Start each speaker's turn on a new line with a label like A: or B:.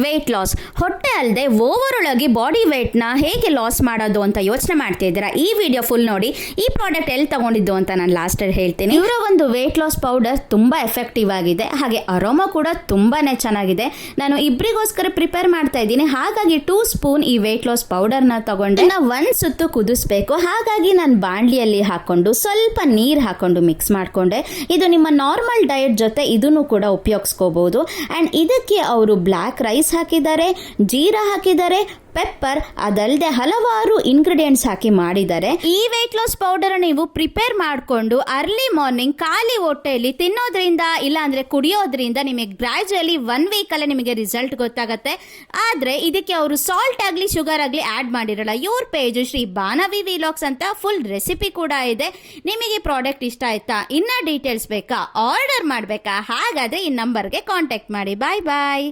A: Weight loss ಹೊಟ್ಟೆ ಅಲ್ಲದೆ over ಆಗಿ ಬಾಡಿ ವೆಯ್ಟ್ನ ಹೇಗೆ ಲಾಸ್ ಮಾಡೋದು ಅಂತ ಯೋಚನೆ ಮಾಡ್ತಾ ಇದ್ದೀರಾ? ಈ ವಿಡಿಯೋ ಫುಲ್ ನೋಡಿ. ಈ ಪ್ರಾಡಕ್ಟ್ ಎಲ್ಲಿ ತಗೊಂಡಿದ್ದು ಅಂತ ನಾನು ಲಾಸ್ಟಲ್ಲಿ ಹೇಳ್ತೀನಿ. ಇವರ ಒಂದು ವೆಯ್ಟ್ ಲಾಸ್ ಪೌಡರ್ ತುಂಬಾ ಎಫೆಕ್ಟಿವ್ ಆಗಿದೆ, ಹಾಗೆ ಅರೋಮಾ ಕೂಡ ತುಂಬಾನೇ ಚೆನ್ನಾಗಿದೆ. ನಾನು ಇಬ್ಬರಿಗೋಸ್ಕರ ಪ್ರಿಪೇರ್ ಮಾಡ್ತಾ ಇದ್ದೀನಿ, ಹಾಗಾಗಿ 2 ಸ್ಪೂನ್ ಈ ವೆಯ್ಟ್ ಲಾಸ್ ಪೌಡರ್ನ ತಗೊಂಡೆ. ಒಂದು ಸುತ್ತು ಕುದಿಸ್ಬೇಕು, ಹಾಗಾಗಿ ನಾನು ಬಾಣಲಿಯಲ್ಲಿ ಹಾಕೊಂಡು ಸ್ವಲ್ಪ ನೀರು ಹಾಕೊಂಡು ಮಿಕ್ಸ್ ಮಾಡ್ಕೊಂಡೆ. ಇದು ನಿಮ್ಮ ನಾರ್ಮಲ್ ಡಯಟ್ ಜೊತೆ ಇದನ್ನು ಕೂಡ ಉಪಯೋಗಿಸ್ಕೋಬಹುದು. ಅಂಡ್ ಇದಕ್ಕೆ ಅವರು ಬ್ಲ್ಯಾಕ್ ರೈಸ್ ಹಾಕಿದ್ದಾರೆ, ಜೀರಾ ಹಾಕಿದ್ದಾರೆ, ಪೆಪ್ಪರ್, ಅದಲ್ಲದೆ ಹಲವಾರು ಇಂಗ್ರೀಡಿಯೆಂಟ್ಸ್ ಹಾಕಿ ಮಾಡಿದ್ದಾರೆ. ಈ ವೆಯ್ಟ್ ಲಾಸ್ ಪೌಡರ್ ನೀವು ಪ್ರಿಪೇರ್ ಮಾಡಿಕೊಂಡು ಅರ್ಲಿ ಮಾರ್ನಿಂಗ್ ಖಾಲಿ ಹೊಟ್ಟೆಯಲ್ಲಿ ತಿನ್ನೋದ್ರಿಂದ ಇಲ್ಲಾಂದ್ರೆ ಕುಡಿಯೋದ್ರಿಂದ ನಿಮಗೆ ಗ್ರಾಜುಯಲಿ 1 ವೀಕಲ್ಲೇ ನಿಮಗೆ ರಿಸಲ್ಟ್ ಗೊತ್ತಾಗುತ್ತೆ. ಆದರೆ ಇದಕ್ಕೆ ಅವರು ಸಾಲ್ಟ್ ಆಗಲಿ ಶುಗರ್ ಆಗಲಿ ಆ್ಯಡ್ ಮಾಡಿರಲ್ಲ. ಇವ್ರ ಪೇಜ್ ಶ್ರೀ ಬಾನವಿ ವಿಲಾಗ್ಸ್ ಅಂತ ಫುಲ್ ರೆಸಿಪಿ ಕೂಡ ಇದೆ. ನಿಮಗೆ ಪ್ರಾಡಕ್ಟ್ ಇಷ್ಟ ಆಯ್ತಾ? ಇನ್ನ ಡೀಟೇಲ್ಸ್ ಬೇಕಾ? ಆರ್ಡರ್ ಮಾಡಬೇಕಾ? ಹಾಗಾದರೆ ಈ ನಂಬರ್ಗೆ ಕಾಂಟ್ಯಾಕ್ಟ್ ಮಾಡಿ. ಬಾಯ್ ಬಾಯ್.